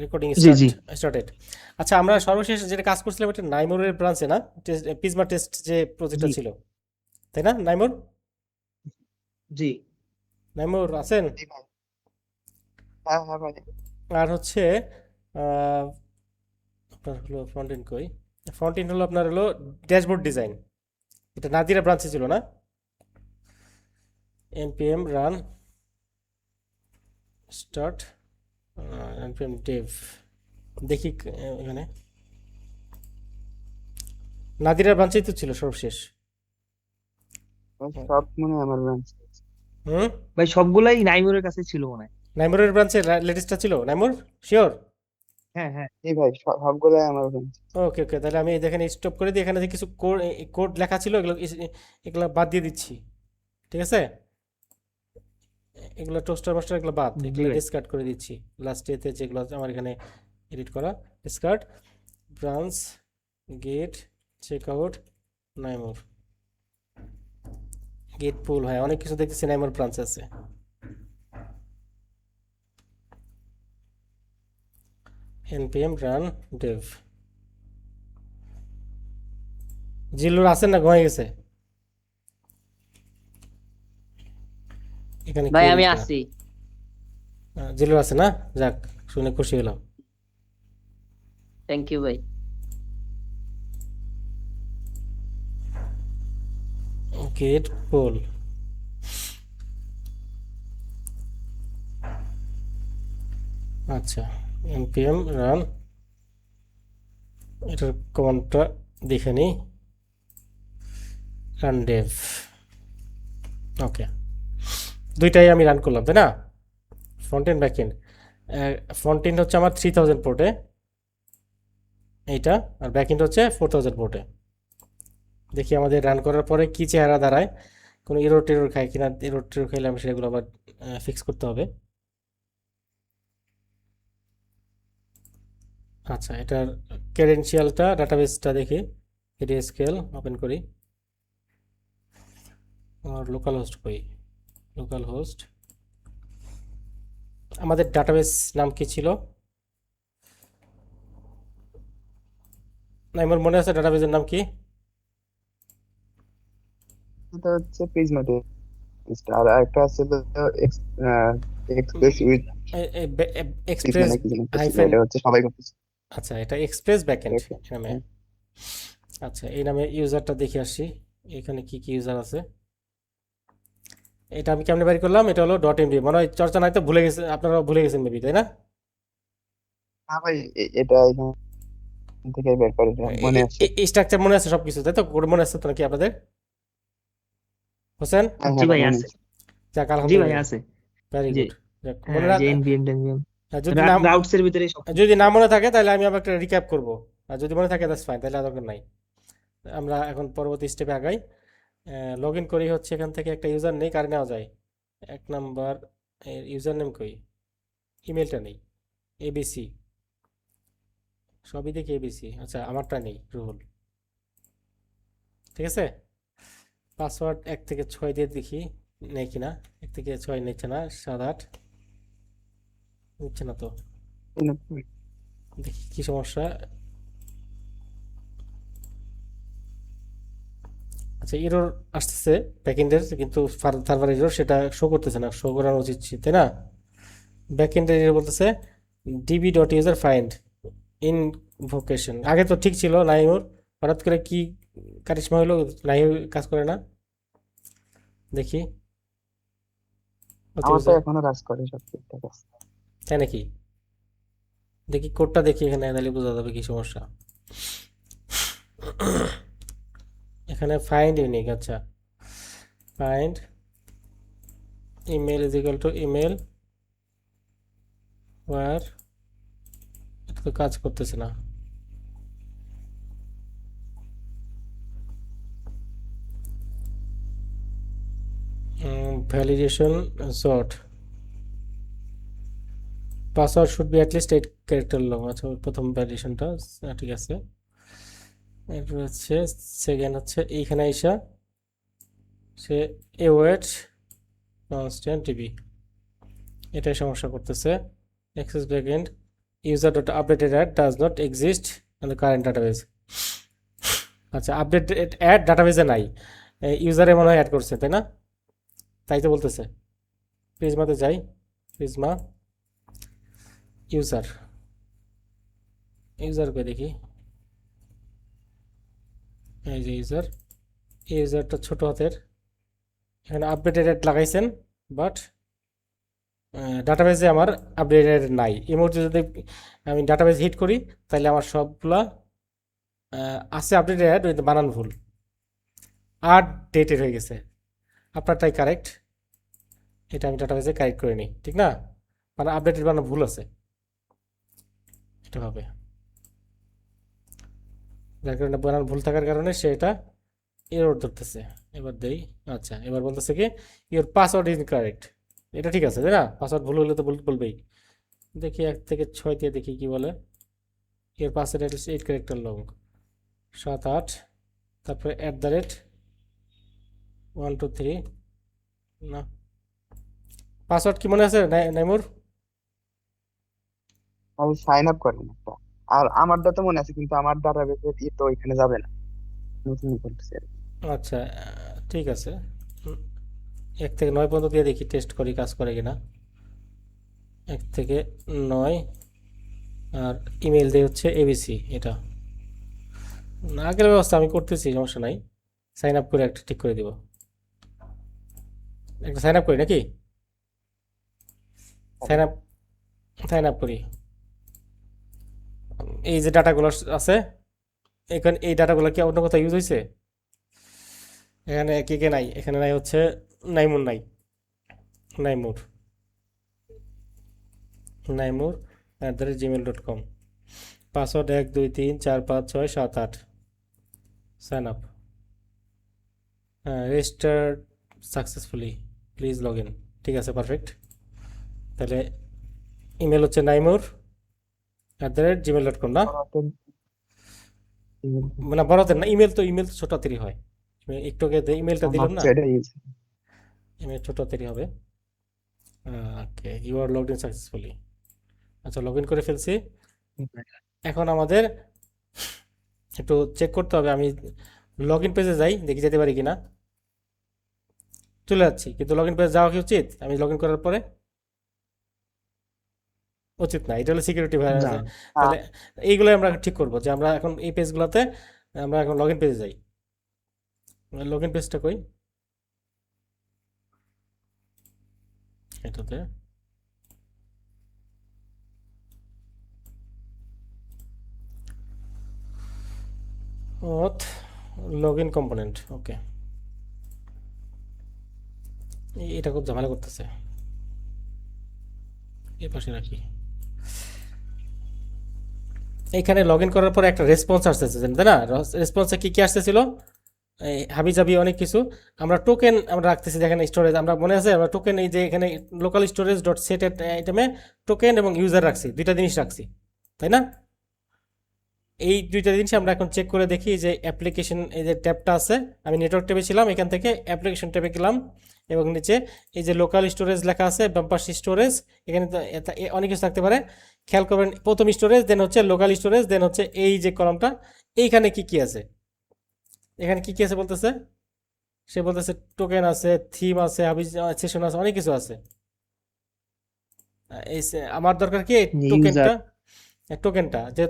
Recording জি জি। Started. আচ্ছা, আমরা সর্বশেষ যেটা কাজ করছিলাম এটা নাইমোরের ব্রাঞ্চে না, পিজমা টেস্ট যে প্রজেক্টটা জি ছিল, তাই না? নাইমোর, জি। নাইমোর আছেন? জি ভাই। হ্যাঁ হ্যাঁ ভাই। আর হচ্ছে আহ, আপনার হলো ফ্রন্ট এন্ড কই, ফ্রন্ট এন্ড হলো আপনার হলো ড্যাশবোর্ড ডিজাইন, এটা নাদিরা ব্রাঞ্চে ছিল না? npm run start npm dev, দেখি এখানে নাদিরা ব্রাঞ্চেই তো ছিল সর্বশেষ। ভাই, সব মনে হয় আমার ব্রাঞ্চ। হুম, ভাই সবগুলাই নাইমুরের কাছে ছিল মনে হয়। নাইমোরের ব্রাঞ্চে লেটেস্টটা ছিল নাইমোর, শিওর? হ্যাঁ হ্যাঁ। জি ভাই, সবগুলাই আমার ব্রাঞ্চ। ওকে ওকে, তাহলে আমি দেখেন স্টপ করে দিই, এখানে যে কিছু কোড কোড লেখা ছিল এগুলো এগুলো বাদ দিয়ে দিচ্ছি, ঠিক আছে? এগুলো টোস্টার মাস্টার এগুলো বাদ, জি এগুলো ভাই। ডিসকার্ড করে দিচ্ছি। লাস্ট এতে যেগুলো আছে আমার এখানে এডিট করা, discard branch git checkout নাইমোর, গেট পুল, হয় অনেক কিছু দেখতেছি নাইমোর ব্রাঞ্চ আছে। npm রান dev, জিল্লুর আছেন না ঘুমাই গেছে? এখানে ভাই আমি কোয়েরিটা আছি। জিল্লুর আছে না? যাক, শুনে খুশি হলাম। থ্যাংক ইউ ভাই। গেট পুল, আচ্ছা, npm রান, এটার কমান্ডটা দেখে নিই, রান ডেভ। ওকে, দুইটাই আমি রান করলাম তাই না? Front end back end. Front end হচ্ছে আমার 3000 পোর্টে এইটা, আর ব্যাক এন্ড হচ্ছে 4000 পোর্টে। দেখি আমাদের রান করার পরে কি চেহারা দাঁড়ায়, কোনো এরর টেরর খায় কিনা, এরর টেরর খাইলে আমি সেগুলো আবার ফিক্স করতে হবে। আচ্ছা, এটার ক্রেডেনশিয়ালটা ডাটাবেসটা দেখি, এডিএসকেল ওপেন করি, আর লোকাল হোস্ট কই, লোকাল হোস্ট, আমাদের ডাটাবেস নাম কি ছিল? না, আমার মনে আছে ডাটাবেসের নাম কি? এটা হচ্ছে প্রিজমা টেস্ট, আর একটা আছে তো এক্সপ্রেস উইথ প্রিজমা এক্সপ্রেস নাকি যেন একটা ছিল, হাইফেন, এটা হচ্ছে সবাই করতেছে। আচ্ছা এটা এক্সপ্রেস ব্যাকএন্ড এটা- নামে। হ্যাঁ। আচ্ছা, এই নামে ইউজারটা দেখে আসি, এখানে কি কি ইউজার আছে। এটা আমি কেমনে বাড়ি করলাম, এটা হলো ডট এমডি, মনে হয় চর্চা নাই তো, ভুলে গেছে, আপনারা ভুলে গেছেন মেবি, তাই না? হ্যাঁ ভাই, এটা এখান থেকে বের করে মনে আছে। এই স্ট্রাকচার মনে আছে সবকিছু, তাই তো? কোড মনে আছে তো নাকি আপনাদের, হোসেন? হ্যাঁ জি হ্যাঁ ভাই, ভাই মনে আছে। আছে। যাক, জি ভাই আলহামদুলিল্লাহ, আছে। ভেরি জি। গুড। যাক, মনে হ্যাঁ রাখ, যে এনভিএম টেনভিএম যদি নাম, রাউটস এর ভিতরে সব। যদি না মনে থাকে তাহলে আমি আবার একটা রিক্যাপ করব, আর যদি মনে থাকে দ্যাটস ফাইন, তাহলে আর দরকার নাই। আমরা এখন পরবর্তী স্টেপে আগাই। লগ ইন করি হচ্ছে, এখান থেকে একটা ইউজার নেই, কারে নেওয়া যায়? এক নাম্বার, ইউজার নেম কই, ইমেলটা নেই, এবিসি, সবই দেখি এবিসি, আচ্ছা আমারটা নেই, রুহুল, ঠিক আছে। পাসওয়ার্ড 1 থেকে 6 দিয়ে দেখি নেই কিনা, 1 থেকে 6 নিচ্ছে না, 7 8 নিচ্ছে না তো, দেখি কি সমস্যা। আচ্ছা, এরর আসতেছে ব্যাকএন্ডের, কিন্তু সার্ভার এরর, সেটা শো করতেছে না, শো করানো উচিত ছিল, তাই না? ব্যাকএন্ডের এরর বলতেছে DB dot user find invocation, আগে তো ঠিক ছিল নাইমোর, হঠাৎ করে কি কারিশমা হলো, নাই কাজ করে না, দেখি কত আমার তো ইউজার, এখনো কাজ করে, সব ঠিকঠাক আছে। তাই নাকি? দেখি কোডটা দেখি এখানে, তাহলে বোঝা যাবে কি সমস্যা। এখানে ফাইন্ড ইউনিক, আচ্ছা, find email is equal to email or, এটা তো কাজ করতেছে না। Validation sort, password should be at least 8 character long, আচ্ছা ওই প্রথম ভ্যালিডেশনটা ঠিক আছে। এরপর হচ্ছে সেকেন্ড হচ্ছে এইখানে আইসা সে এ ওয়েট কনস্ট্যান্ট টিবি, এটাই সমস্যা করতেছে। Access backend user.updated@. Does not exist in the current database. আচ্ছা, আপডেটেড অ্যাড ডাটাবেজে নাই, ইউজারে মনে হয় অ্যাড করছে, তাই না? তাই তো বলতেছে। প্রিজমাতে যাই, প্রিজমা ইউজার, ইউজারকে দেখি, এই যে ইউজার, ইউজারটা ছোট হাতের, এখানে আপডেটেড অ্যাড লাগাইছেন, বাট ডাটাবেজে আমার আপডেটেড নাই। এই মুহূর্তে যদি আমি ডাটাবেজ হিট করি তাহলে আমার সবগুলা আছে আপডেটেড অ্যাড, ওই বানান ভুল, আর ডেটেড হয়ে গেছে। আপনারটাই কারেক্ট, এটা আমি ডাটাবেজে কারেক্ট করে নিই, ঠিক না? মানে আপডেটেড বানান ভুল আছে, এটা হবে, যার কারণে বানান ভুল থাকার কারণে সে এটা এরর ধরতেছে। এবার দেই, আচ্ছা এবার বলতেছে কি ইওর পাসওয়ার্ড ইজ কারেক্ট, এটা ঠিক আছে, তাই না? পাসওয়ার্ড ভুল হলে তো বলবেই। দেখি 1 থেকে 6 দিয়ে দেখি কি বলে। Your password is 8 character long, 7 8, তারপরে @1 2 3, না পাসওয়ার্ড কি মনে আছে নাইমুর? আমি সাইন আপ করেন একটা, আর আমারটা তো মনে আছে, কিন্তু আমার ডাটাবেসে তো ওইখানে যাবে না, নতুন করতেছি আর কি। আচ্ছা, ঠিক আছে। 1 থেকে 9 পর্যন্ত দিয়ে দেখি, টেস্ট করি কাজ করে কিনা। 1 থেকে 9, আর ইমেল দিয়ে হচ্ছে এবিসি, এটা না, আগের ব্যবস্থা আমি করতেছি, সমস্যা নাই। সাইন আপ করে একটা ঠিক করে দিব, একটা সাইন আপ করি নাকি? সাইন আপ, সাইন আপ করি। এই যে ডাটাগুলো আছে, এখানে এই ডাটাগুলো কি অন্য কোথাও ইউজ হয়েছে? এখানে কে কে নাই? এখানে নাই হচ্ছে নাইমুর, নাই Naimur, naimur@gmail.com, password 1 2 3 4 5 6 7 8, sign up, register successfully, please log in, ঠিক আছে, পারফেক্ট। তাহলে ইমেল হচ্ছে naimur@gmail.com, না? পরবর্তী email মানে বড় হাতের না, ইমেল তো ছোট হাতেরই হয়। একটু আগে ইমেলটা দিলাম না, হচ্ছে এটা ইউজ। ইমেল ছোট হাতেরই হবে। Okay, you are logged in successfully. আচ্ছা, লগ ইন করে ফেলছি। এখন আমাদের একটু চেক করতে হবে, আমি লগ ইন পেজে যাই, দেখি যেতে পারি কিনা। চলে যাচ্ছি, কিন্তু লগ ইন পেজে যাওয়া কি উচিত? আমি লগ ইন করার পরে উচিত না, এটা হলো সিকিউরিটি না ভাইরাস। তাহলে এইগুলো আমরা ঠিক করবো, যে আমরা এখন এই পেজগুলোতে আমরা এখন লগ ইন পেজে যাই। লগ ইন পেজটা কই? এটাতে লগ ইন কম্পোনেন্ট, ওকে। এটা খুব ঝামেলা করতেছে, এই পাশে রাখি। এখানে লগ ইন করার পরে একটা রেসপন্স আসতেছে, তাই না? রেসপন্সে কি কি আসতেছিল? এই হাবিজাবি অনেক কিছু। আমরা টোকেন আমরা রাখতেছি, যেখানে স্টোরেজ আমরা মনে আছে, আমরা টোকেন এই যে এখানে লোকাল স্টোরেজ ডট সেট আইটেমে টোকেন এবং ইউজার রাখছি, দুইটা জিনিস রাখছি, তাই না? এই দুইটা জিনিস আমরা এখন চেক করে দেখি যে অ্যাপ্লিকেশন, এই যে ট্যাবটা আছে, আমি নেটওয়ার্ক ট্যাবে ছিলাম, এখান থেকে অ্যাপ্লিকেশন ট্যাবে গেলাম, এবং নিচে এই যে লোকাল স্টোরেজ লেখা আছে, বাম্পার স্টোরেজ, এখানে তো অনেক কিছু থাকতে পারে। খেয়াল করবেন, প্রথম স্টোরেজ, দেন হচ্ছে লোকাল স্টোরেজ, দেন হচ্ছে এই যে কলামটা, এইখানে কি কি আছে, এখানে কি কি আছে বলতেছে, সে বলতেছে টোকেন আছে, থিম আছে, হাবি সেশন আছে, অনেক কিছু আছে। আমার দরকার কি ইউজার টোকেনটা, যে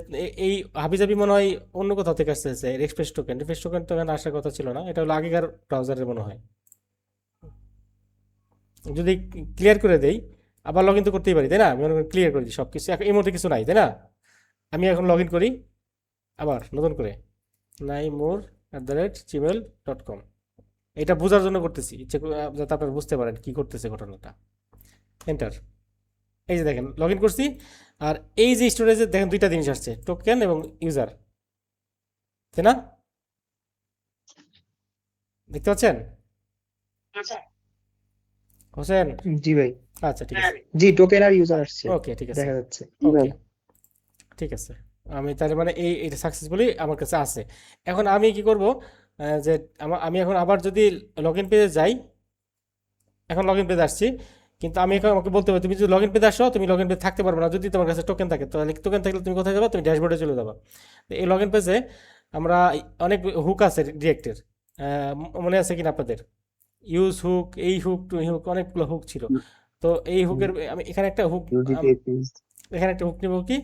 এই হাবিজাবি মনে হয় অন্য কোথাও থেকে আসতেছে, রিফ্রেশ টোকেন, রিফ্রেশ টোকেন তো এখানে আসার কথা ছিল না, এটা হলো আগেকার ব্রাউজারের মনে হয়। যদি ক্লিয়ার করে দেই, আবার লগ ইন তো করতেই পারি, তাই না? আমি মনে করি ক্লিয়ার করে দিই সব কিছু, এই মধ্যে কিছু নাই, তাই না? আমি এখন লগ ইন করি আবার নতুন করে, naimur@gmail.com। এটা বোঝার জন্য করতেছি, ইচ্ছে যাতে আপনারা বুঝতে পারেন কি করতেছে ঘটনাটা। এন্টার, এই যে দেখেন লগ ইন করছি, আর এই যে স্টোরেজে দেখেন দুইটা জিনিস আসছে, টোকেন এবং ইউজার, তাই না? দেখতে পাচ্ছেন হোসেন? জি ভাই, আচ্ছা, ঠিক আছে, জি টোকেন আর ইউজার আসছে, ওকে, ঠিক আছে, দেখা যাচ্ছে। ওকে, ঠিক আছে। আমি তাহলে মানে এটা সাকসেসফুলি আমার কাছে আছে। এখন আমি কি করব, যে আমি এখন আবার যদি লগ ইন পেজে যাই, এখন লগ ইন পেজে আসছি, কিন্তু আমি এখন আমাকে বলতে হবে তুমি যদি লগ ইন পেজে আসো তুমি লগ ইন পেজ থাকতে পারবে না যদি তোমার কাছে টোকেন থাকে। তাহলে টোকেন থাকলে তুমি কোথায় যাবে? তুমি ড্যাশবোর্ডে চলে যাবে। তো এই লগ ইন পেজে আমরা অনেক হুক আছে রিয়েক্টের, মনে আছে কিনা আপনাদের? ইউজ হুক, এই হুক, টু হুক, অনেকগুলো হুক ছিল। তো এই হুকের আমি এখানে একটা হুক, ইউডিটি পেজ এখানে একটা হুক নিব কি,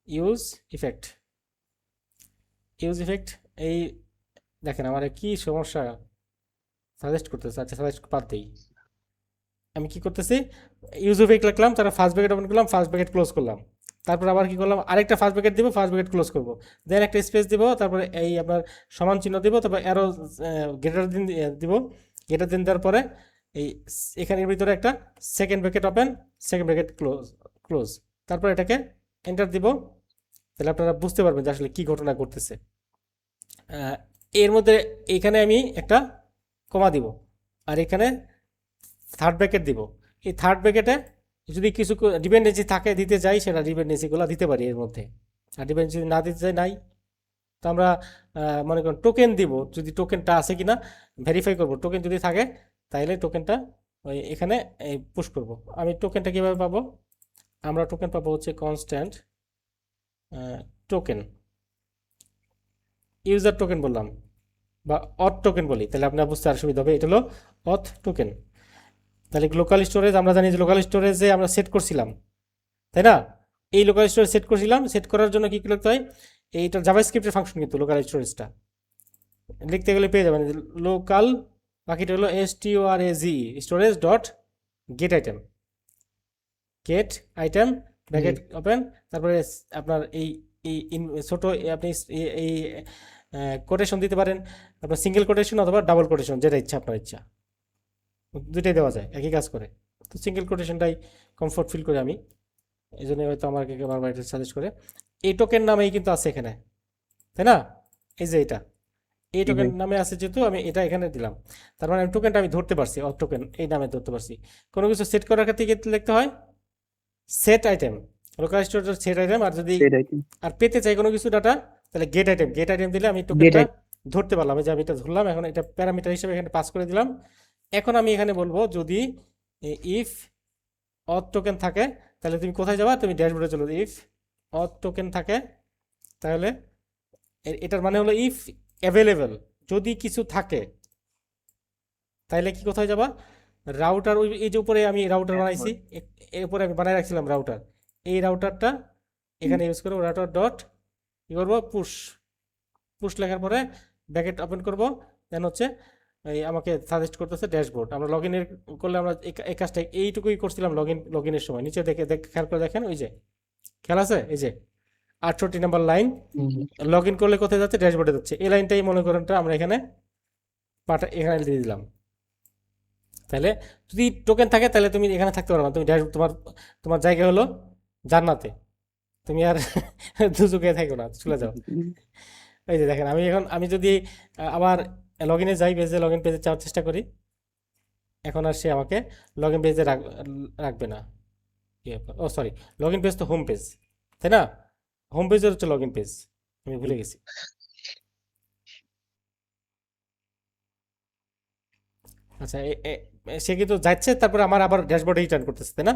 ইউজ ইফেক্ট। ইউজ ইফেক্ট, এই দেখেন আমার কি সমস্যা সাজেস্ট করতেছে। আচ্ছা সাজেস্ট বাদ দেই। আমি কি করতেছি, ইউজ ইফেক্ট লিখলাম, তারপর ফার্স্ট ব্র্যাকেট ওপেন করলাম, ফার্স্ট ব্র্যাকেট ক্লোজ করলাম, তারপর আবার কি করলাম, আরেকটা ফার্স্ট ব্র্যাকেট দিব, ফার্স্ট ব্র্যাকেট ক্লোজ করব, দেন একটা স্পেস দিব, তারপরে এই আপনার সমান চিহ্ন দিব, তারপর অ্যারো গ্রেটার দিন দিব, গ্রেটার দিন দেওয়ার পরে এই এখানের ভিতরে একটা second bracket open, second bracket close, close, তারপর এটাকে এন্টার দিব। তাহলে আপনারা বুঝতে পারবেন যে আসলে কি ঘটনা ঘটতেছে। আহ, এর মধ্যে এখানে আমি একটা কমা দিব, আর এখানে থার্ড ব্র্যাকেট দিব। এই থার্ড ব্র্যাকেটে যদি কিছু ডিপেন্ডেন্সি থাকে দিতে চাই, সেটা ডিপেন্ডেন্সিগুলো দিতে পারি এর মধ্যে। আর ডিপেন্ডেন্সি না দিতে চাই নাই, তো আমরা মনে করুন টোকেন দিব, যদি টোকেনটা আছে কিনা ভেরিফাই করব। টোকেন যদি থাকে তাহলে টোকেনটা ওই এখানে পুশ করব। আমি টোকেনটা কীভাবে পাবো? আমরা টোকেন পাবো হচ্ছে কনস্ট্যান্ট টোকেন, ইউজার টোকেন বললাম বা অথ টোকেন বলি, তাহলে আপনার বুঝতে আর সুবিধা হবে। এটা হলো অথ টোকেন। তাহলে লোকাল স্টোরেজ আমরা জানি যে লোকাল স্টোরেজে আমরা সেট করছিলাম, তাই না? এই লোকাল স্টোরেজ সেট করছিলাম, সেট করার জন্য কি লিখতে হয়, এইটা জাভাস্ক্রিপ্টের ফাংশন, কিন্তু লোকাল স্টোরেজটা লিখতে গেলে পেয়ে যাবেন লোকাল, বাকিটা হলো STORAGE storage dot gate item, gate item bracket open, তারপরে আপনার এই এই ছোট আপনি এই কোটেশন দিতে পারেন, আপনার সিঙ্গেল কোটেশন অথবা ডাবল কোটেশন, যেটা ইচ্ছা আপনার ইচ্ছা, দুইটাই দেওয়া যায়, একই কাজ করে। তো সিঙ্গেল কোটেশনটাই কমফোর্ট ফিল করে আমি, এই জন্য হয়তো আমাকে বারবার এটা সাজেস্ট করে। এই টোকেন নামেই কিন্তু আছে এখানে, তাই না? এই যে এটা এই টোকেন নামে আছে, যেহেতু আমি এটা এখানে দিলাম, তার মানে টোকেনটা আমি ধরতে পারছি, অথ টোকেন এই নামে ধরতে পারছি। কোনো কিছু সেট করার ক্ষেত্রে কি লিখতে হয়? Set item, local storage set item. আর যদি সেটাই কি আর পেতে চাই কোনো কিছু ডাটা, তাহলে গেট আইটেম, গেট আইটেম দিলে আমি গেট টোকেনটা ধরতে পারলাম। এই যে আমি এটা ধরলাম, এখন এটা প্যারামিটার হিসেবে এখানে পাস করে দিলাম। এখন আমি এখানে বলবো যদি ইফ অথ টোকেন থাকে, তাহলে তুমি কোথায় যাবা? তুমি ড্যাশবোর্ডে চলো। ইফ অথ টোকেন থাকে, তাহলে এটার মানে হলো ইফ অ্যাভেলেবল, যদি কিছু থাকে, তাহলে কি কোথায় যাবা? রাউটার, ওই এই যে উপরে আমি রাউটার বানাইছি, এর উপরে আমি বানাই রাখছিলাম রাউটার, এই রাউটারটা এখানে ইউজ করবো, রাউটার ডট কি করবো, পুশ, পুশ লেখার পরে ব্র্যাকেট ওপেন করব, দেন হচ্ছে এই আমাকে সাজেস্ট করতেছে ড্যাশবোর্ড। আমরা লগ ইনের করলে আমরা এই কাজটা এইটুকুই করছিলাম লগ ইনের সময়। নিচে খেয়াল করে দেখেন, ওই যে খেয়াল আছে, এই যে 68 নাম্বার লাইন, লগ ইন করলে কোথায় যাচ্ছে? ড্যাশবোর্ডে যাচ্ছে। এই লাইনটাই মনে করেন আমরা এখানে এখানে দিয়ে দিলাম। তাহলে যদি টোকেন থাকে তাহলে তুমি এখানে থাকতে পারবে না, তুমি তোমার তোমার জায়গা হলো জান্নাতে, তুমি আর দুজকে থাকো না, চলে যাও। এই যে দেখেন, আমি এখন আমি যদি আবার লগ ইনে যাই, পেজে লগ ইন পেজে যাওয়ার চেষ্টা করি, এখন আর সে আমাকে লগ ইন পেজে রাখবে না। ও সরি, লগ ইন পেজ তো হোম পেজ, তাই না? হোম পেজের হচ্ছে লগ ইন পেজ, আমি ভুলে গেছি। আচ্ছা সে কিন্তু যাচ্ছে, তারপরে আমার আবার ড্যাশবোর্ডে রিটার্ন করতেছে, তাই না?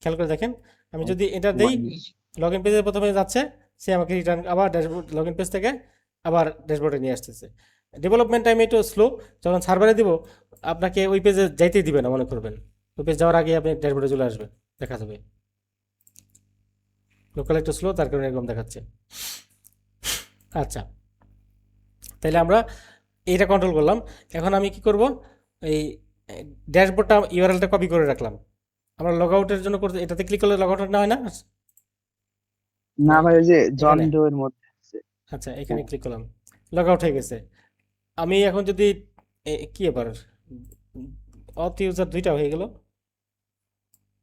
খেয়াল করে দেখেন, আমি যদি এটা দেই, লগ ইন পেজের প্রথমে যাচ্ছে, সে আমাকে রিটার্ন আবার ড্যাশবোর্ড লগ ইন পেজ থেকে আবার ড্যাশবোর্ডে নিয়ে আসতেছে। ডেভেলপমেন্ট টাইম একটু স্লো, যখন সার্ভারে দিব আপনাকে ওই পেজে যাইতেই দিবে না, মনে করবেন ওই পেজ যাওয়ার আগে আপনি ড্যাশবোর্ডে চলে আসবেন, দেখা যাবে। লোকাল একটু স্লো, তার কারণে এরকম দেখাচ্ছে। আচ্ছা, তাহলে আমরা এইটা কন্ট্রোল করলাম। এখন আমি কি করব, এই ড্যাশবোর্ডটা ইউআরএলটা কপি করে রাখলাম। আমরা লগ আউটের জন্য করতে এটাতে ক্লিক করলে লগ আউট না হয় না? না ভাই, ওই যে জন এখানে, ডো এর মধ্যে আছে। আচ্ছা এখানে ক্লিক করলাম, লগ আউট হয়ে গেছে। আমি এখন যদি কি এবার অথ ইউজার দুইটা হয়ে গেল।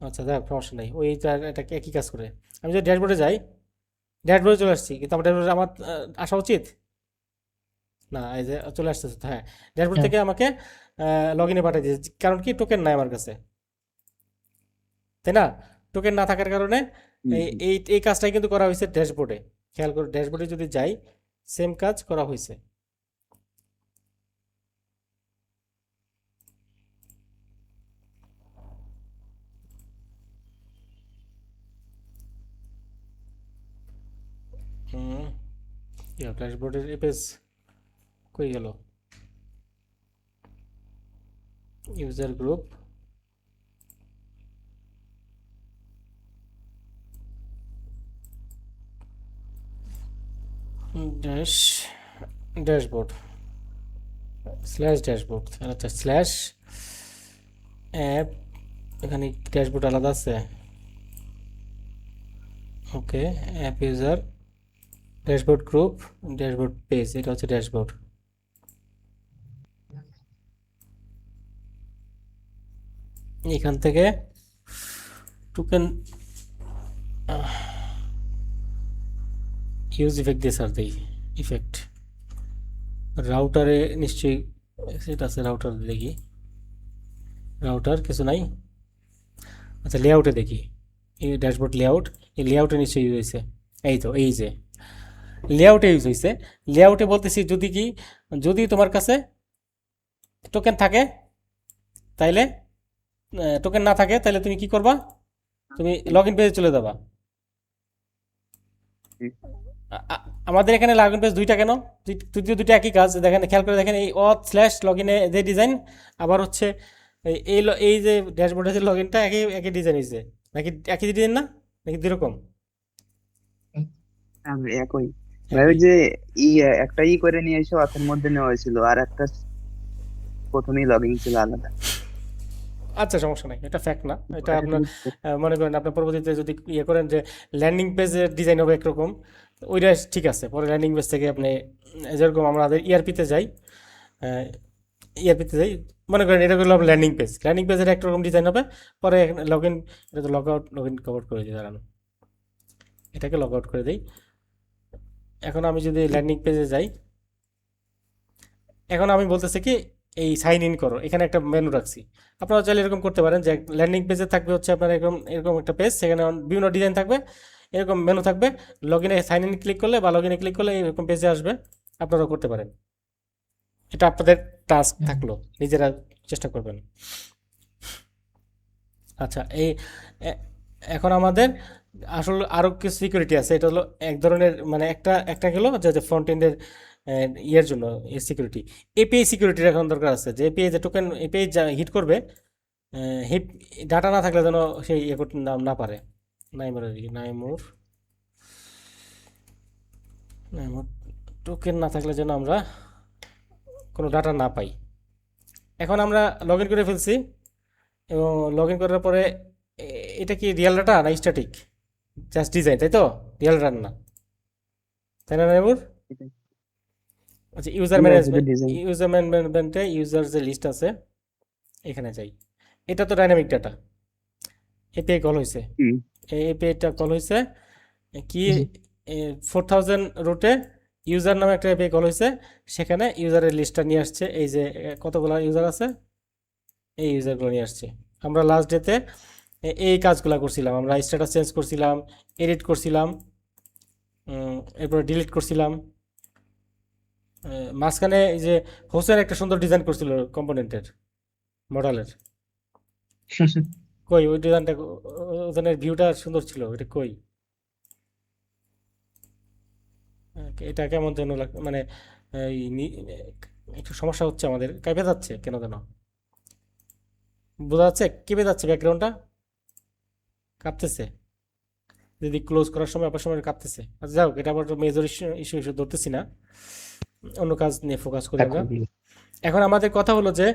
আচ্ছা দেখ, সমস্যা নেই, ওইটা এটা একই কাজ করে। আমি যদি ড্যাশবোর্ডে যাই, ড্যাশবোর্ডে চলে আসছি, কিন্তু আমার ড্যাশবোর্ডে আমার আসা উচিত না। এই যে চলে আসতেছে তো, হ্যাঁ, ড্যাশবোর্ড থেকে আমাকে লগ ইনে পাঠিয়ে দিয়েছে, কারণ কি টোকেন নাই আমার কাছে, তাই না? টোকেন না থাকার কারণে এই এই এই কাজটাই কিন্তু করা হয়েছে ড্যাশবোর্ডে। খেয়াল করে ড্যাশবোর্ডে যদি যাই, সেম কাজ করা হয়েছে। ড্যাশবোর্ডের এই পেজ কই গেল? User group, dash dashboard slash dashboard, আচ্ছা স্ল্যাশ অ্যাপ, এখানে ড্যাশবোর্ড আলাদা আছে। Okay, app user, dashboard group, dashboard page, এটা হচ্ছে ড্যাশবোর্ড। এখান থেকে টোকেন ইউজ ইফেক্ট দিয়ে সার দিই, ইফেক্ট রাউটারে নিশ্চয়ই সেটা আছে, রাউটার দেখি, রাউটার কিছু নাই। আচ্ছা লেআউটে দেখি, এই ড্যাশবোর্ড লেআউট, এই লেআউটে নিশ্চয়ই ইউজ হয়েছে। এই তো, এই যে লেআউটে ইউজ হয়েছে। লেআউটে বলতেছি যদি কি, যদি তোমার কাছে টোকেন থাকে তাইলে, টোকেন না থাকে তাহলে তুমি কি করবা, তুমি লগ ইন পেজে চলে যাবা। আমাদের এখানে লগ ইন পেজ দুইটা কেন, তৃতীয় দুইটা একই কাজ, দেখেন খেয়াল করে দেখেন, এই অথ স্ল্যাশ লগ ইনে যে ডিজাইন, আবার হচ্ছে এই যে ড্যাশবোর্ডের যে লগ ইনটা একই একই ডিজাইন হয়েছে, নাকি একই ডিজাইন না, নাকি দুরকম? একই ভাই, ওই একই। যে একটা করে নিয়ে এসে অথের মধ্যে নেওয়া হয়েছিল, আর একটা প্রথমেই লগইন ছিল আলাদা। আচ্ছা সমস্যা নাই, এটা ফ্যাক্ট না, এটা আপনার মনে করেন আপনার পরবর্তীতে যদি ইয়ে করেন যে ল্যান্ডিং পেজের ডিজাইন হবে একরকম, ওইটা ঠিক আছে, পরে ল্যান্ডিং পেজ থেকে আপনি যেরকম আমাদের ইআরপিতে যাই, ইআরপিতে যাই, মনে করেন এটা করলাম ল্যান্ডিং পেজ, ল্যান্ডিং পেজের একরকম ডিজাইন হবে, পরে লগ ইন, এটা তো লগ ইন কভার করে দিই, দাঁড়ানো, এটাকে লগ আউট করে দিই। এখন আমি যদি ল্যান্ডিং পেজে যাই, এখন আমি বলতেছি কি এই সাইন ইন করো, এখানে একটা মেনু রাখছি। আপনারা চাইলে এরকম করতে পারেন যে ল্যান্ডিং পেজে থাকবে হচ্ছে আপনার এরকম এরকম একটা পেজ, সেখানে বিভিন্ন ডিজাইন থাকবে, এরকম মেনু থাকবে, লগ ইনে সাইন ইন ক্লিক করলে বা লগ ইনে ক্লিক করলে এরকম পেজে আসবে, আপনারাও করতে পারেন। এটা আপনাদের টাস্ক থাকলো, নিজেরা চেষ্টা করবেন। আচ্ছা এখন আমাদের আসলে আরও কিছু সিকিউরিটি আছে, এটা হলো এক ধরনের, মানে একটা একটা গেলো যে ফ্রন্ট এন্ডের ইয়ের জন্য সিকিউরিটি, এপিআই সিকিউরিটির এখন দরকার আছে, যে এপিআই যে টোকেন এপিআই যা হিট করবে, হিট ডাটা না থাকলে যেন সেই ইয়ে করতে না পারে। নাইমুর নাইমুর নাইমুর টোকেন না থাকলে যেন আমরা কোনো ডাটা না পাই। এখন আমরা লগ ইন করে ফেলছি, এবং লগ ইন করার পরে এটা কি রিয়েল ডাটা না স্ট্যাটিক, জাস্ট ডিজাইন, তাই তো, রিয়েল ডাটা না, তাই না নাইমুর? আচ্ছা ইউজার ম্যানেজমেন্টে ইউজার যে লিস্ট আছে এখানে যাই, এটা তো ডাইনামিক ডাটা, এপিআই কল হয়েছে, এই এপিআইটা কল হয়েছে কি 4000 রুটে ইউজার নামে একটা এপিআই কল হয়েছে, সেখানে ইউজারের লিস্টটা নিয়ে আসছে, এই যে কতগুলো ইউজার আছে, এই ইউজারগুলো নিয়ে আসছে। আমরা লাস্ট ডেতে এই কাজগুলো করছিলাম, আমরা স্ট্যাটাস চেঞ্জ করছিলাম, এডিট করছিলাম, এরপরে ডিলিট করছিলাম, মাঝখানে এই যে হোসেন একটা সুন্দর ডিজাইন করছিল কম্পোনেন্টের মডেলের, কই ওই ডিজাইনটা, ওখানের ভিউটা সুন্দর ছিল, এটা কই? এটা কেমন যেন মানে এই একটু সমস্যা হচ্ছে আমাদের, কেঁপে যাচ্ছে কেন যেন, বোঝা যাচ্ছে কেঁপে যাচ্ছে, ব্যাকগ্রাউন্ডটা কাঁপতেছে, যদি ক্লোজ করার সময় আবার সময় কাঁপতেছে। আচ্ছা যাও, এটা আবার মেজর ইস্যু ইস্যু ধরতেছি না, অন্য কাজ নিয়ে ফোকাস করি আমরা। এখন আমাদের কথা হলো যে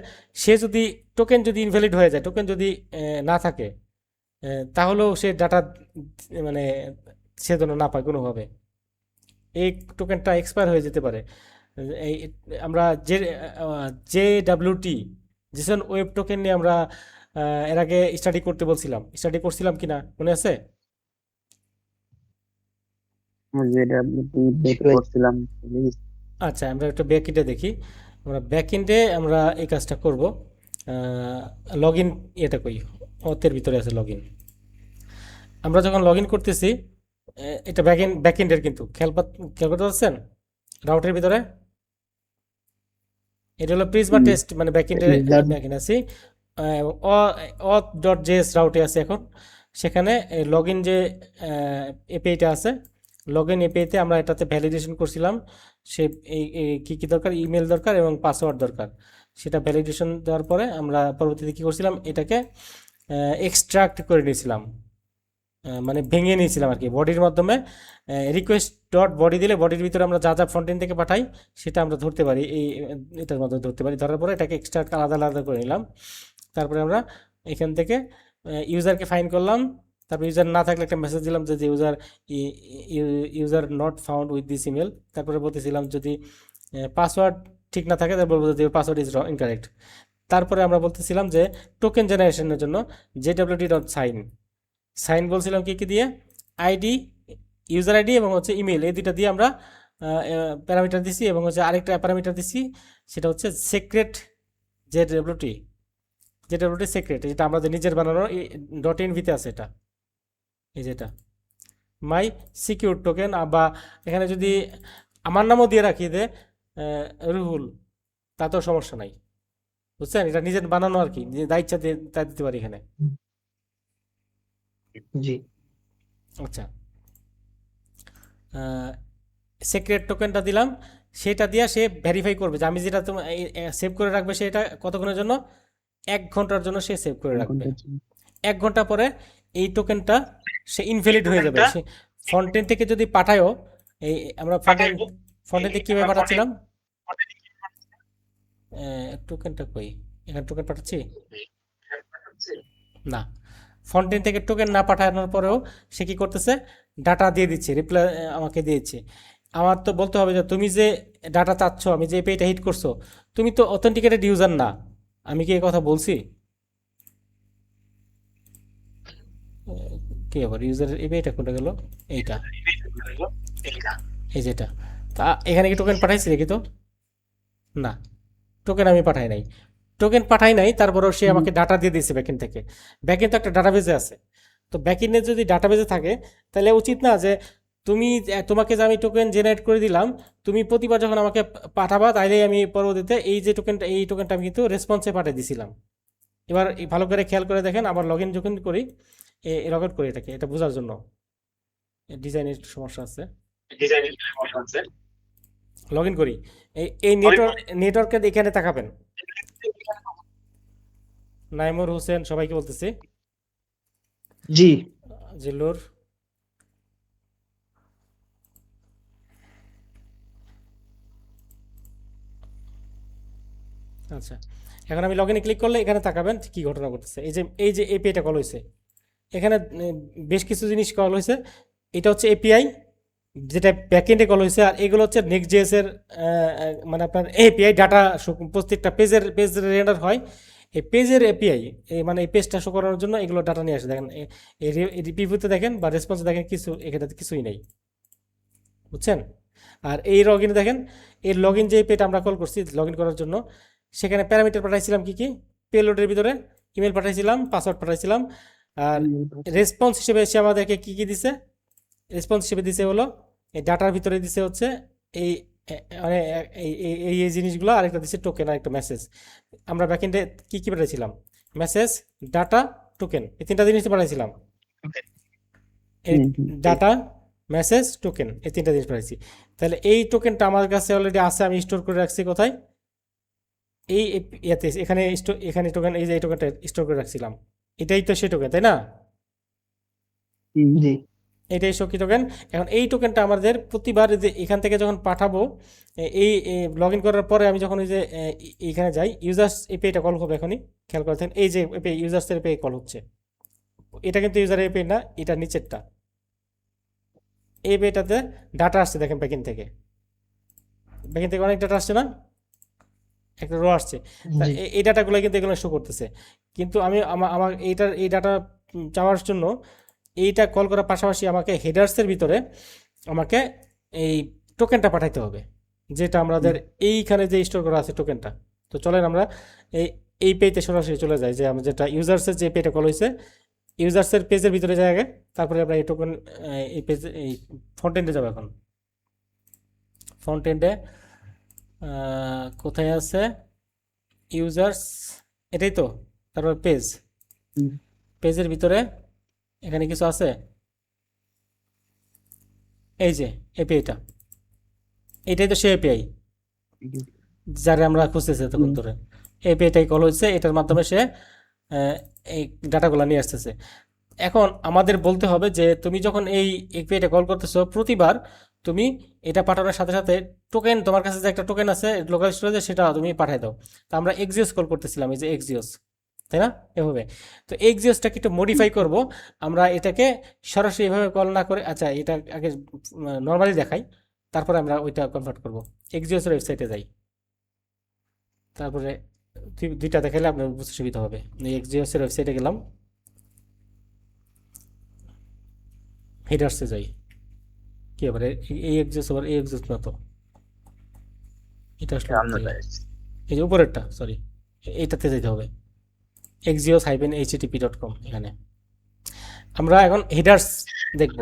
সে যদি টোকেন যদি ইনভ্যালিড হয়ে যায়, টোকেন যদি না থাকে, তাহলেও সে ডাটা মানে সে যেন না পায় কোনোভাবে, এই টোকেনটা এক্সপায়ার হয়ে যেতে পারে। এই আমরা J WT Jason web token নিয়ে আমরা এর আগে স্টাডি করছিলাম কিনা মনে আছে? যেটা করছিলাম। আচ্ছা আমরা একটা ব্যাকএন্ডে দেখি, আমরা ব্যাকএন্ডে আমরা এই কাজটা করব, লগ ইন এটা কই, অতের ভিতরে আছে লগ ইন। আমরা যখন লগ ইন করতেছি, এটা ব্যাকএন্ডের কিন্তু খেয়াল করতে পারছেন, রাউটের ভিতরে এটা হলো প্রিজমা টেস্ট, মানে ব্যাকএন্ডের ব্যাকএন্ড আছে, অথ ডট জেএস রাউটে আছে এখন, সেখানে লগ ইন যে এপিআইটা আছে, লগ ইন এপিআইতে আমরা এটাতে ভ্যালিডেশন করছিলাম। সে কি কি দরকার, ইমেল দরকার এবং পাসওয়ার্ড দরকার। সেটা ভ্যালিডেশন দেওয়ার পরে আমরা পরবর্তীতে কি করছিলাম, এটাকে এক্সট্রাক্ট করে নিয়েছিলাম, মানে ভেঙে নিয়েছিলাম আর কি বডির মাধ্যমে। রিকোয়েস্ট ডট বডি দিলে বডির ভিতরে আমরা যা যা ফ্রন্ট এন্ড থেকে পাঠাই সেটা আমরা ধরতে পারি, এটার মাধ্যমে ধরতে পারি। ধরার পরে এটাকে এক্সট্রাক্ট আলাদা আলাদা করে নিলাম। তারপরে আমরা এখান থেকে ইউজারকে ফাইন করলাম। তারপর ইউজার না থাকলে একটা মেসেজ দিলাম যে user not found with this email. তারপরে বলতেছিলাম যদি পাসওয়ার্ড ঠিক না থাকে তারপর বলতে পাসওয়ার্ড ইজ ইনকারেক্ট। তারপরে আমরা বলতেছিলাম যে টোকেন জেনারেশনের জন্য জেডব্লিউটি ডট সাইন সাইন বলছিলাম কি কি দিয়ে, আইডি, ইউজার আইডি এবং হচ্ছে ইমেল, এই দুইটা দিয়ে আমরা প্যারামিটার দিছি। এবং হচ্ছে আরেকটা প্যারামিটার দিছি, সেটা হচ্ছে সিক্রেট জেডব্লিউটি সিক্রেট, যেটা আমাদের নিজের বানানো ডট এনভিতে আছে। এটা এই যেটা মাই সিকিউর টোকেন, বা এখানে যদি আমার নামও দিয়ে রাখি দে রুহুল, তাতেও সমস্যা নাই, বুঝছেন? এটা নিজের বানানো আর কি, যে যা ইচ্ছা তা দিতে পারি এখানে। জি আচ্ছা, সিক্রেট টোকেনটা দিলাম, সেটা দিয়ে সে ভেরিফাই করবে যে আমি যেটা তোমার সেভ করে রাখবে, সেটা কতক্ষণের জন্য, 1 ঘন্টার জন্য সে সেভ করে রাখবে। 1 ঘন্টা পরে এই টোকেনটা সে ইনভ্যালিড হয়ে যাবে। সে ফ্রন্ট এন্ড থেকে যদি পাঠায়ও, এই আমরা ফ্রন্ট এন্ড থেকে কীভাবে পাঠাচ্ছিলাম, টোকেনটা কই, এখানে টোকেন পাঠাচ্ছি না, ফ্রন্ট এন্ড থেকে টোকেন না পাঠানোর পরেও সে কি করতেছে, ডাটা দিয়ে দিচ্ছে, রিপ্লাই আমাকে দিয়েছে। আমার তো বলতে হবে যে তুমি যে ডাটা চাচ্ছ, আমি যে পেটা হিট করছো, তুমি তো অথেন্টিকেটেড ইউজার না। আমি কি এই কথা বলছি? কি আবার ইউজারের এটা কোনটা গেল, এইটা, এই যেটা। তা এখানে কি টোকেন পাঠাইছি দেখি তো, না, টোকেন আমি পাঠাই নাই। তারপরেও সে আমাকে ডাটা দিয়ে দিয়েছে ব্যাকএন্ড থেকে। ব্যাকএন্ড তো একটা ডাটাবেজে আছে, তো ব্যাকএন্ডে যদি ডাটাবেজে থাকে তাহলে উচিত না যে তোমাকে যে আমি টোকেন জেনারেট করে দিলাম, তুমি প্রতিবার যখন আমাকে পাঠাবা তাইলে আমি পরবর্তীতে এই টোকেনটা আমি কিন্তু রেসপন্সে পাঠিয়ে দিছিলাম। এবার ভালো করে খেয়াল করে দেখেন, আবার লগ ইন যখন করি, লগ আউট করি এটাকে, এটা বোঝার জন্য। ডিজাইনের সমস্যা আছে, লগ ইন করি। এই নেটওয়ার্কে এখানে তাকাবেন, নাইমুর হোসেন সবাইকে বলতেছি, জি জিল্লুর, আচ্ছা। এখন আমি লগ ইনে ক্লিক করলে এখানে তাকাবেন কি ঘটনা ঘটতেছে। এই যে এপিআইটা কল হয়েছে, এখানে বেশ কিছু জিনিস কল হয়েছে। এটা হচ্ছে এপিআই যেটা ব্যাকএন্ডে কল হয়েছে, আর এগুলো হচ্ছে নেক্সট জেএস এর মানে আপনার এপিআই ডাটা, প্রত্যেকটা পেজ রেন্ডার হয় এই পেজের এপিআই, মানে এই পেজটা শো করানোর জন্য এগুলো ডাটা নিয়ে আসে। দেখেন এই রিভিউতে দেখেন বা রেসপন্সে দেখেন, কিছু এখানে কিছুই নেই, বুঝছেন? আর এই লগ ইনে দেখেন, এই লগ ইন যে পেটা আমরা কল করছি লগ ইন করার জন্য, সেখানে প্যারামিটার পাঠাইছিলাম কি কি, পেলোডের ভিতরে ইমেল পাঠাইছিলাম, পাসওয়ার্ড পাঠাইছিলাম। আর রেসপন্স হিসেবে এসে আমাদেরকে কি কি দিছে, রেসপন্স হিসেবে দিছে হলো এই ডাটার ভিতরে দিছে হচ্ছে এই মানে এই জিনিসগুলো, আরেকটা দিছে টোকেন, আরেকটা মেসেজ। আমরা ব্যাকএন্ডে কি কি পাঠাইছিলাম, মেসেজ, ডাটা, টোকেন, এই তিনটা জিনিস পাঠাইছিলাম। এই ডাটা, মেসেজ, টোকেন, এই তিনটা জিনিস পাঠাইছি। তাহলে এই টোকেনটা আমার কাছে অলরেডি আছে, আমি স্টোর করে রাখছি কোথায়, এই ইয়াতে, এখানে টোকেন, এই যে এই টোকেনটা স্টোর করে রাখছিলাম, এটাই তো সেই টোকেন, তাই না? জি এটাই শক্তি টোকেন। এখন এই টোকেনটা আমাদের প্রতিবার যে এখান থেকে যখন পাঠাবো, এই লগ ইন করার পরে আমি যখন ওই যে এইখানে যাই, ইউজার্স এপিআইটা কল হবে এখনই, খেয়াল করে দেখেন, এই যে এপিআই, ইউজার্সের এপিআই কল হচ্ছে, এটা কিন্তু ইউজার এপিআই না, এটা নিচেরটা। এই এপিআইটাতে ডাটা আসছে, দেখেন ব্যাকএন্ড থেকে অনেক ডাটা আসছে না, একটা রো আসছে। তা জি এই ডাটাগুলো কিন্তু এগুলো শো করতেছে, কিন্তু আমি আমার এই ডাটা চাওয়ার জন্য এইটা কল করার পাশাপাশি আমাকে হেডার্সের ভিতরে আমাকে এই টোকেনটা পাঠাইতে হবে, যেটা আমাদের এইখানে যে স্টোর করা আছে টোকেনটা। তো চলেন আমরা এই পেজে সরাসরি চলে যাই, যে আমরা যেটা ইউজার্সের যে পেজটা কল হয়েছে, ইউজার্সের পেজের ভিতরে যাই আগে, তারপরে আমরা এই টোকেন এই পেজ, এই ফ্রন্ট এন্ডে যাবো। এখন ফ্রন্ট এন্ডে কোথায় আছে, ইউজার্স, এটাই তো, তারপর পেজের ভিতরে এখানে কিছু আছে, এই যে এপিআইটা, এটাই তো সে এপিআই যারে আমরা খুঁজতেছি এতক্ষণ ধরে। এপিআইটাই কল হচ্ছে, এটার মাধ্যমে সে এই ডাটাগুলো নিয়ে আসতেছে। এখন আমাদের বলতে হবে যে তুমি যখন এই এপিআইটা কল করতেছো প্রতিবার তুমি এটা পাঠানোর সাথে সাথে টোকেন, তোমার কাছে যে একটা টোকেন আছে লোকাল স্টোরেজে, সেটা তুমি পাঠাই দাও। তো আমরা এক্সিওস কল করতেছিলাম, এই যে এক্সিওস, তাই না? এভাবে। তো এক্সিওসটাকে একটু মডিফাই করব আমরা, এটাকে সরাসরি এভাবে কল না করে, আচ্ছা এটা আগে নর্মালি দেখাই, তারপরে আমরা ওইটা কনভার্ট করব। এক্সিওসের ওয়েবসাইটে যাই, তারপরে দুইটা দেখালে আপনার বুঝতে সুবিধা হবে। এই এক্সিওসের ওয়েবসাইটে গেলাম, হেডার্সে যাই। কি আবার এই এক্সিওস, আবার এই এক্সিওস না তো, এটা আসলে কোথা থেকে? এই যে উপরেরটা, সরি, এইটাতে যেতে হবে, axios-http.com। এখানে আমরা এখন হেডার্স দেখব।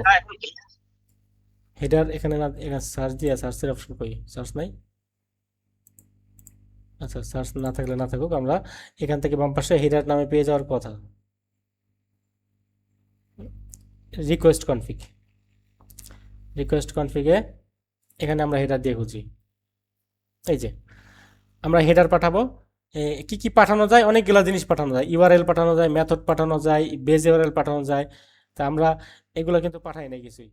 হেডার এখানে না, এখানে সার্চ দিয়া, সার্চের অপশন কই? সার্চ নাই। আচ্ছা, সার্চ না থাকলে না থাকুক, আমরা এখান থেকে বাম পাশে হেডার নামে পেয়ে যাওয়ার কথা। রিকোয়েস্ট কনফিগ, রিকোয়েস্ট কনফিগে এখানে আমরা হেডার দিয়ে খুঁজি। এই যে আমরা হেডার পাঠাবো। কি কি পাঠানো যায়? অনেকগুলো জিনিস পাঠানো যায়, ইউআরএল পাঠানো যায়, মেথড পাঠানো যায়, বেজ ইউআরএল পাঠানো যায়। তা আমরা এগুলো কিন্তু পাঠাই নাই কিছুই।